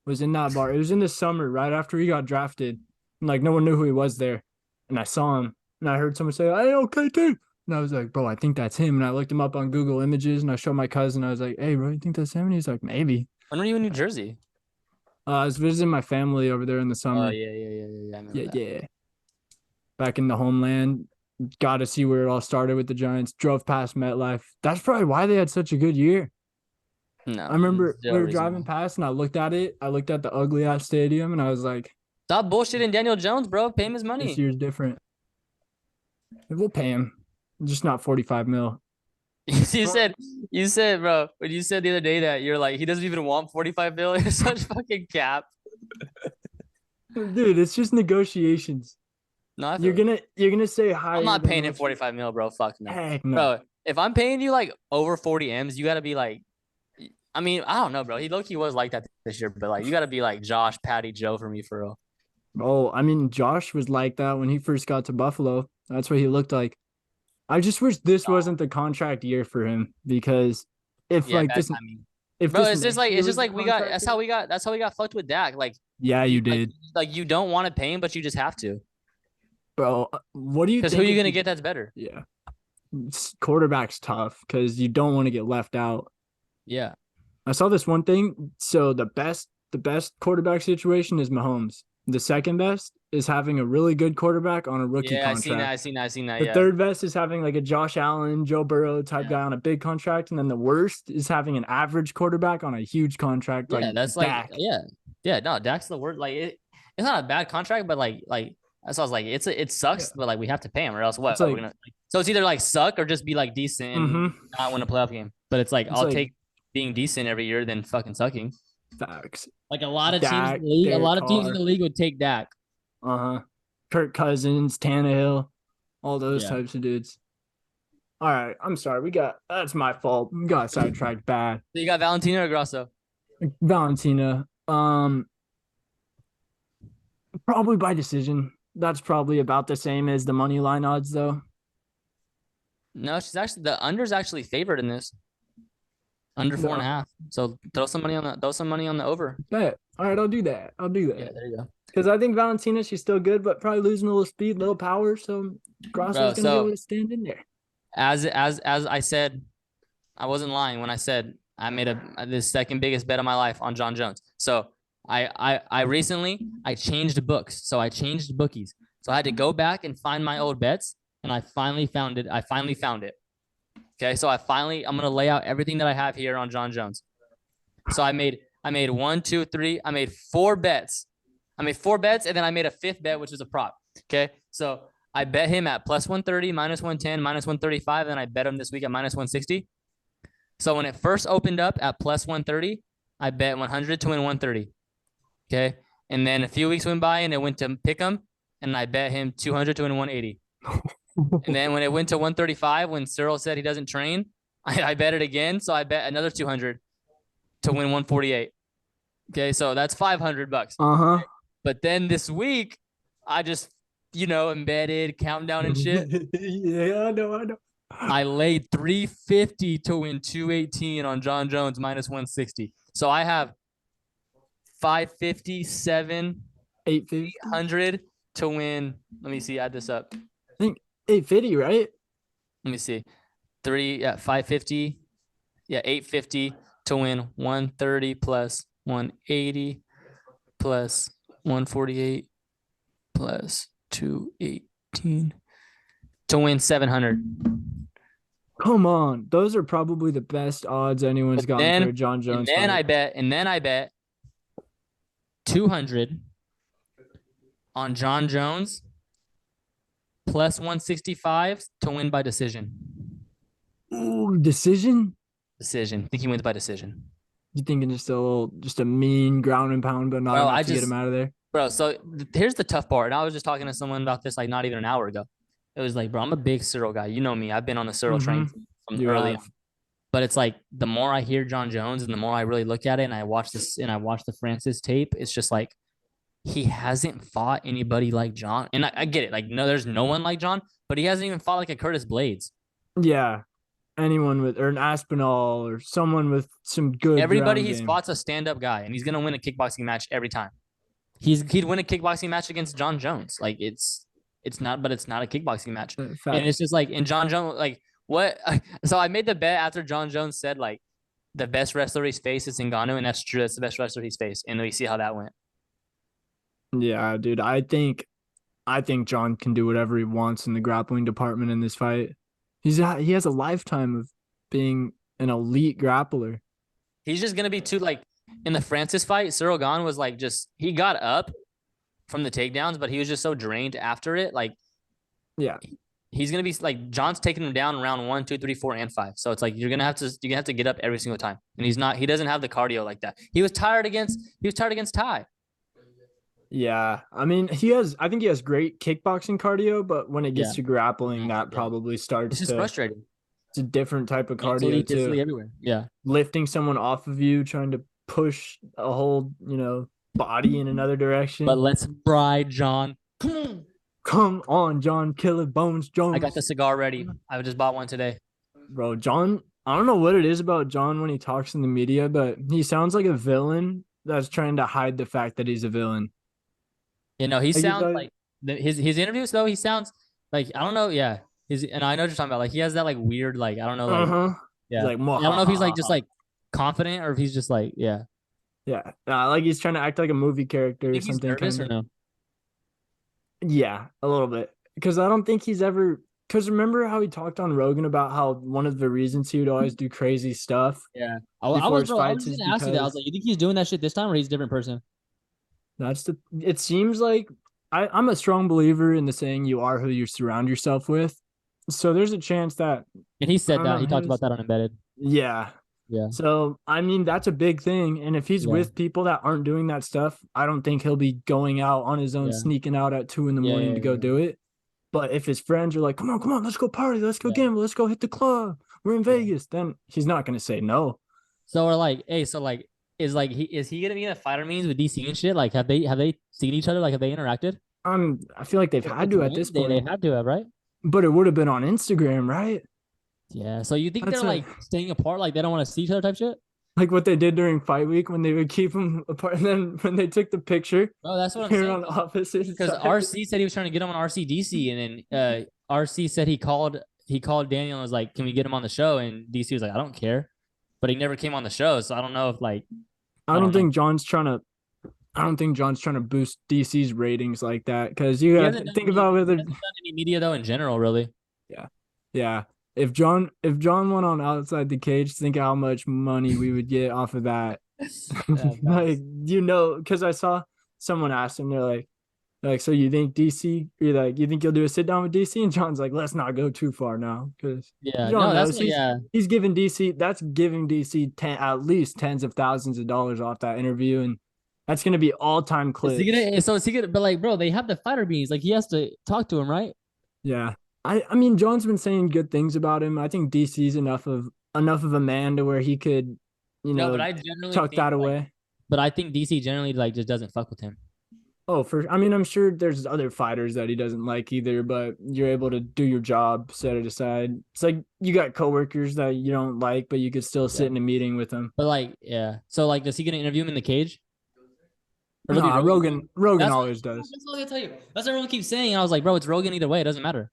was in that bar. It was in the summer, right after he got drafted. And like no one knew who he was there. And I saw him and I heard someone say, "Hey, okay, too." And I was like, bro, I think that's him. And I looked him up on Google Images and I showed my cousin. I was like, hey, bro, you think that's him? And he's like, maybe. When were you in New Jersey? I was visiting my family over there in the Oh summer. yeah. I remember Yeah, that. yeah. Back in the homeland. Got to see where it all started with the Giants. Drove past MetLife. That's probably why they had such a good year. No, I remember zero we were reason driving why. past and I looked at it. I looked at the ugly ass stadium and I was like, Stop bullshitting Daniel Jones, bro. Pay him his this money. year's different. We'll pay him, just not 45 mil. You said, bro, when you said the other day that you're like, he doesn't even want 45 mil, you're such fucking cap. Dude, it's just negotiations. No, I feel You're it. gonna you're gonna say higher I'm not than paying him what 45 mil, bro. Fuck no. heck no. Bro, if I'm paying you like over 40 M's, you gotta be like, I mean, I don't know, bro. He low-key was like that this year, but like you gotta be like Josh, Patty, Joe for me for real. Oh, I mean Josh was like that when he first got to Buffalo. That's what he looked like. I just wish this wasn't the contract year for him because if Yeah, like bad this timing. if Bro, this it's just next like year it's was just the like we got contract that's how we got fucked with Dak. Like yeah, you you did. like you don't want to pay him, but you just have to. Bro, what do you Because think who are you if gonna you get that's better? yeah. Quarterback's tough because you don't want to get left out. Yeah. I saw this one thing. So the best quarterback situation is Mahomes. The second best is having a really good quarterback on a rookie Yeah, contract. I seen that. The Yeah. third best is having like a Josh Allen, Joe Burrow type Yeah. guy on a big contract, and then the worst is having an average quarterback on a huge contract like Yeah, that's like Dak. yeah. No, Dak's the word. Like it's not a bad contract, but like that's what I was like. It Yeah. sucks, but like we have to pay him, or else It's what? We're like, gonna so it's either like suck or just be like decent and mm-hmm. not win a playoff game. But it's like It's I'll like take being decent every year than fucking sucking. facts. Like a lot of teams in Dak, the league, a Derek lot of teams in Carr, the league would take Dak. uh-huh. Kirk Cousins, Tannehill, all those Yeah. types of dudes. All right, I'm sorry. That's my fault. We got sidetracked bad. So you got Valentina or Grosso? Valentina. Probably by decision. That's probably about the same as the money line odds, though. No, she's actually the under's actually favored in this. Under 4.5. So throw some money on the over. Bet. All right, I'll do that. Yeah, there you go. Because I think Valentina, she's still good, but probably losing a little speed, little power. So Grosso's gonna be able to stand in there. As I said, I wasn't lying when I said I made the second biggest bet of my life on Jon Jones. So I recently I changed books. So I changed bookies. So I had to go back and find my old bets, and I finally found it. Okay, so I'm gonna lay out everything that I have here on Jon Jones. So I made 1, 2, 3. I made 4 bets. And then I made a 5th bet, which was a prop. Okay, so I bet him at plus 130, minus 110, minus 135, and I bet him this week at minus 160. So when it first opened up at plus 130, I bet 100 to win 130. Okay, and then a few weeks went by and it went to pick him, and I bet him 200 to win 180. And then when it went to 135, when CYRIL said he doesn't train, I bet it again. So I bet another 200 to win 148. Okay, so that's $500. Uh-huh. But then this week, I just, embedded, countdown and shit. Yeah, I know. I laid 350 to win 218 on Jon Jones minus 160. So I have 557, 850. 800, to win. Let me see. Add this up. I think 850, right? Let me see. 550. Yeah, 850 to win 130 plus 180 plus 148 plus 218 to win 700. Come on. Those are probably the best odds anyone's gotten for a Jon Jones and fight. then I bet 200 on Jon Jones plus 165 to win by decision. Ooh, decision? Decision. I think he wins by decision. You thinking just a mean ground and pound, but not enough to get him out of there? Bro, so here's the tough part. And I was just talking to someone about this like not even an hour ago. It was like, bro, I'm a big CYRIL guy. You know me. I've been on the CYRIL train from early on. But it's like the more I hear Jon Jones and the more I really look at it and I watch the Francis tape, it's just like he hasn't fought anybody like Jon. And I get it. Like, no, there's no one like Jon, but he hasn't even fought like a Curtis Blades. Yeah. Anyone with or an Aspinall or someone with some good. Everybody he's fought's a stand-up guy, and he's gonna win a kickboxing match every time. He'd win a kickboxing match against Jon Jones. Like it's not a kickboxing match. And it's just like in Jon Jones, like what? So I made the bet after Jon Jones said like the best wrestler he's faced is Ngannou, and that's true. That's the best wrestler he's faced, and we see how that went. Yeah, dude. I think Jon can do whatever he wants in the grappling department in this fight. He has a lifetime of being an elite grappler. He's just gonna be too like in the Francis fight. CYRIL Gane was like he got up from the takedowns, but he was just so drained after it. Like, yeah, he's gonna be like Jon's taking him down in round 1, 2, 3, 4, and 5. So it's like you're gonna have to get up every single time, and he doesn't have the cardio like that. He was tired against Ty. Yeah, I mean I think he has great kickboxing cardio, but when it gets to grappling, that probably starts. It's just frustrating. It's a different type of cardio too. Everywhere. Yeah, lifting someone off of you, trying to push a whole body in another direction. But let's ride, Jon. Come on, Jon Killer Bones Jones. I got the cigar ready. I just bought one today. Bro, Jon, I don't know what it is about Jon when he talks in the media, but he sounds like a villain that's trying to hide the fact that he's a villain. You know, he sounds like his interviews though. He sounds like I don't know. Yeah, and I know what you're talking about. Like he has that like weird like I don't know. Like, yeah, like, I don't know if he's like just like confident or if he's just like yeah. Like he's trying to act like a movie character or something. Nervous or no? Yeah, a little bit because I don't think he's ever. Because remember how he talked on Rogan about how one of the reasons he would always do crazy stuff. Yeah, I was gonna ask you that. I was like, you think he's doing that shit this time or he's a different person? It seems like I'm a strong believer in the saying you are who you surround yourself with. So there's a chance that. And he said that. He talked about that on Embedded. Yeah. Yeah. So, I mean, that's a big thing. And if he's with people that aren't doing that stuff, I don't think he'll be going out on his own, sneaking out at 2 a.m. to go do it. But if his friends are like, come on, let's go party. Let's go gamble. Let's go hit the club. We're in Vegas. Then he's not going to say no. So we're like, hey, so like, is he gonna be in a fighter meetings with DC and shit? Like, have they seen each other? Like, have they interacted? I feel like they've had to at this point. They had to have, right? But it would have been on Instagram, right? Yeah. So you think they're like staying apart, like they don't want to see each other, type shit? Like what they did during fight week when they would keep them apart, and then when they took the picture. Oh, that's what I'm saying. On opposite because RC said he was trying to get him on RC and then RC said he called Daniel and was like, "Can we get him on the show?" And DC was like, "I don't care," but he never came on the show, so I don't know if like. I don't think Jon's trying to boost DC's ratings like that because you have to think about whether. He hasn't done any media though in general, really. Yeah. If Jon went on Outside the Cage, think how much money we would get off of that. Like because I saw someone ask him, they're like, so you think DC? You're like, you think you'll do a sit down with DC? And Jon's like, let's not go too far now, because he's giving DC. That's giving DC at least tens of thousands of dollars off that interview, and that's gonna be all time clips. Is he gonna? But like, bro, they have the fighter bees. Like, he has to talk to him, right? Yeah. I mean, Jon's been saying good things about him. I think DC's enough of a man to where he could, but I generally tuck that away. But I think DC generally like just doesn't fuck with him. Oh, I'm sure there's other fighters that he doesn't like either, but you're able to do your job, set it aside. It's like you got coworkers that you don't like, but you could still sit in a meeting with them. But like, yeah. So like, does he gonna interview him in the cage? Or look at Nah, Rogan That's what, always does. that's what I tell you. That's what everyone keeps saying. I was like, bro, it's Rogan either way. It doesn't matter.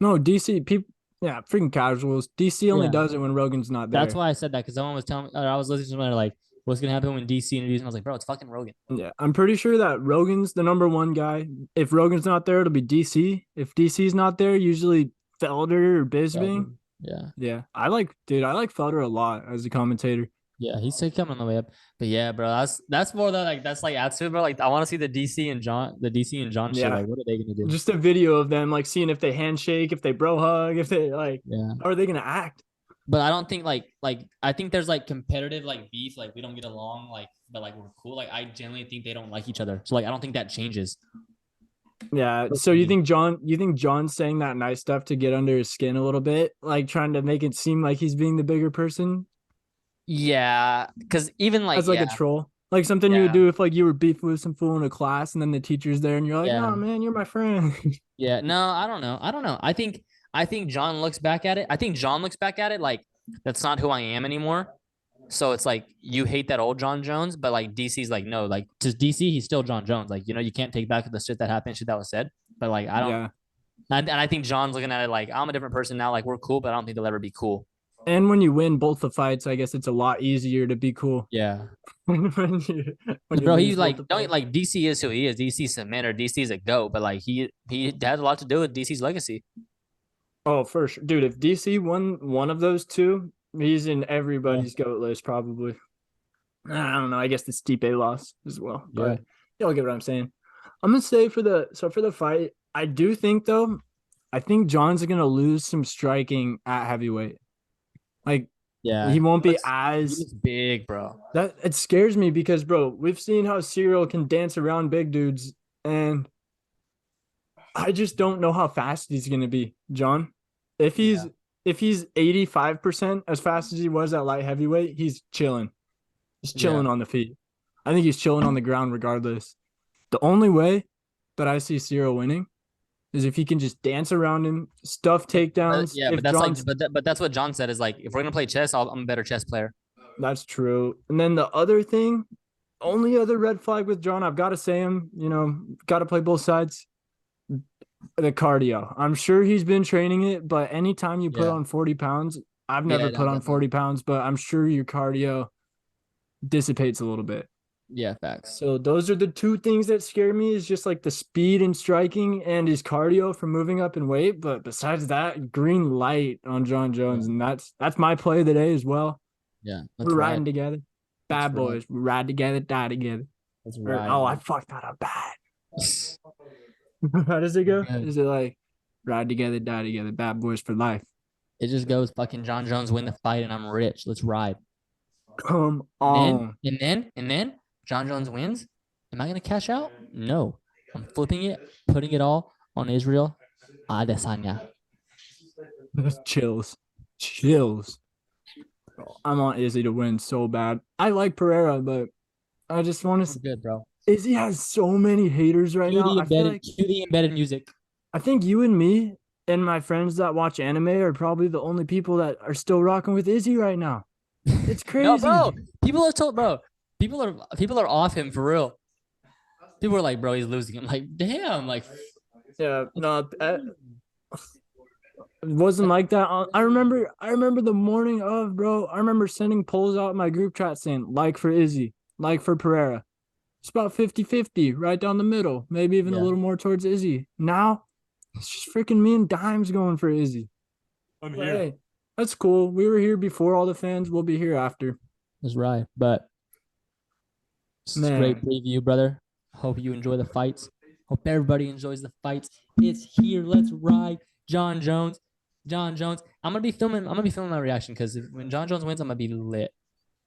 No, DC people, yeah, freaking casuals. DC only Yeah. does it when Rogan's not there. That's why I said that because someone was telling me, or I was listening to somebody like, what's gonna happen when DC introduces? And I was like, bro, it's fucking Rogan. Yeah, I'm pretty sure that Rogan's the number one guy. If Rogan's not there, it'll be DC. If DC's not there, usually Felder or Bisbing. Yeah. Yeah, I like Felder a lot as a commentator. Yeah, he's still coming on the way up. But yeah, bro, that's more than like that's like attitude, bro. Like I want to see the DC and John shit. Yeah. Like, what are they gonna do? Just a video of them like seeing if they handshake, if they bro hug, if they like, Yeah. how are they gonna act? But I don't think like I think there's like competitive like beef, like we don't get along, like but like we're cool. Like I genuinely think they don't like each other. So like I don't think that changes. Yeah. So you think John's saying that nice stuff to get under his skin a little bit, like trying to make it seem like he's being the bigger person? Yeah, because even like As like yeah, a troll. Like something you would do if like you were beefing with some fool in a class and then the teacher's there and you're like, Yeah. "No, man, you're my friend." yeah, no, I don't know. I think John looks back at it. I think John looks back at it like that's not who I am anymore. So it's like you hate that old Jon Jones, but like DC's like no, like to DC he's still Jon Jones. Like you can't take back the shit that happened, shit that was said. But like I don't. Yeah. And I think John's looking at it like I'm a different person now. Like we're cool, but I don't think they'll ever be cool. And when you win both the fights, I gues it's a lot easier to be cool. Yeah. when Bro, lose he's both like the don't fights. like DC is who he is. DC's a man or DC's a goat, but like he has a lot to do with DC's legacy. Oh, for sure. Dude, if DC won one of those two, he's in everybody's GOAT list, probably. I don't know. I guess the Stipe loss as well. But y'all get what I'm saying. I'm gonna say for the fight, I do think though, I think John's gonna lose some striking at heavyweight. Like Yeah. he won't be He's as big, bro. that it scares me because bro, we've seen how CYRIL can dance around big dudes, and I just don't know how fast he's gonna be, John. If he's 85% as fast as he was at light heavyweight, he's chilling. He's chilling on the feet. I think he's chilling on the ground regardless. The only way that I see CYRIL winning is if he can just dance around him, stuff takedowns. Yeah, if but that's John's, like but that's what John said is like if we're gonna play chess, I'm a better chess player. that's true. And then the other thing, only other red flag with John, I've got to say him, got to play both sides. The cardio. I'm sure he's been training it, but anytime you put on 40 pounds, I've never put on 40 pounds, but I'm sure your cardio dissipates a little bit. Yeah, facts. So those are the two things that scare me is just like the speed and striking and his cardio for moving up in weight. But besides that, green light on Jon Jones. And that's my play of the day as well. Yeah. We're riding together. Bad boys. We ride together, die together. That's right. Oh, I fucked that up bad. How does it go? Is it like ride together, die together, bad boys for life? It just goes fucking Jon Jones win the fight and I'm rich. Let's ride. Come on. And then Jon Jones wins. Am I gonna cash out? No. I'm flipping it, putting it all on Israel Adesanya. Chills. I'm on Izzy to win so bad. I like Pereira, but I just want to. Good, bro. Izzy has so many haters right now. I feel like cue the embedded music. I think you and me and my friends that watch anime are probably the only people that are still rocking with Izzy right now. It's crazy. No, bro. People are off him for real. People are like, bro, he's losing. I'm like, damn, like. Yeah, no, it wasn't like that. I remember the morning of, bro. I remember sending polls out in my group chat saying like for Izzy, like for Pereira. It's about 50-50, right down the middle, maybe even a little more towards Izzy. Now, it's just freaking me and Dimes going for Izzy. I'm here. Hey, that's cool. We were here before all the fans. We'll be here after. That's right. But it's a great preview, brother. Hope you enjoy the fights. Hope everybody enjoys the fights. It's here. Let's ride. Jon Jones. I'm gonna be filming my reaction because when Jon Jones wins, I'm gonna be lit.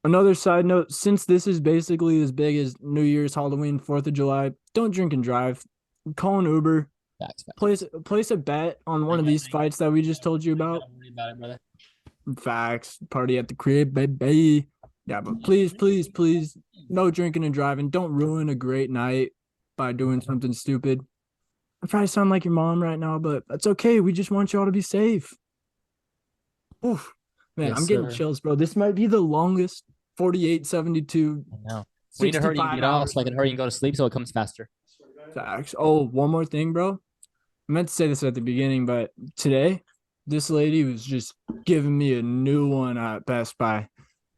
Another side note, since this is basically as big as New Year's, Halloween, 4th of July, don't drink and drive. Call an Uber. Facts. Place a bet on one of these fights that we just told you about. Don't worry about it, brother. Facts. Party at the crib, baby. Yeah, but please, no drinking and driving. Don't ruin a great night by doing something stupid. I probably sound like your mom right now, but that's okay. We just want y'all to be safe. Oof. Man, Yes, I'm getting sir. chills, bro. This might be the longest 48-72 I know. We need to hurry and 65 get off hours. so I can hurry and go to sleep so it comes faster. Facts. Oh, one more thing, bro. I meant to say this at the beginning, but today, this lady was just giving me a new one at Best Buy.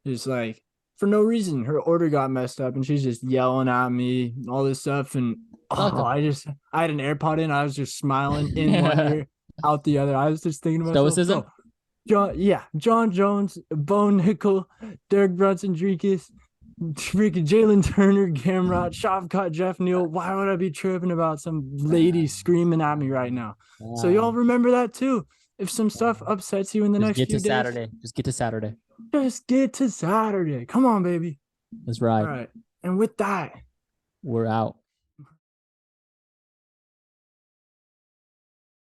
Just like, for no reason, her order got messed up and she's just yelling at me, all this stuff. And I had an AirPod in. I was just smiling in one ear, out the other. I was just thinking to myself, Stoicism? bro, Jon Jones, Bo Nickel, Derek Brunson, Drinkus, freaking Jalen Turner, Gamrot, Shavkat, Jeff Neal. Why would I be tripping about some lady screaming at me right now? So y'all remember that too. If some stuff upsets you in the next few days, Saturday. Just get to Saturday. Just get to Saturday. Come on, baby. That's right. All right. And with that, We're out.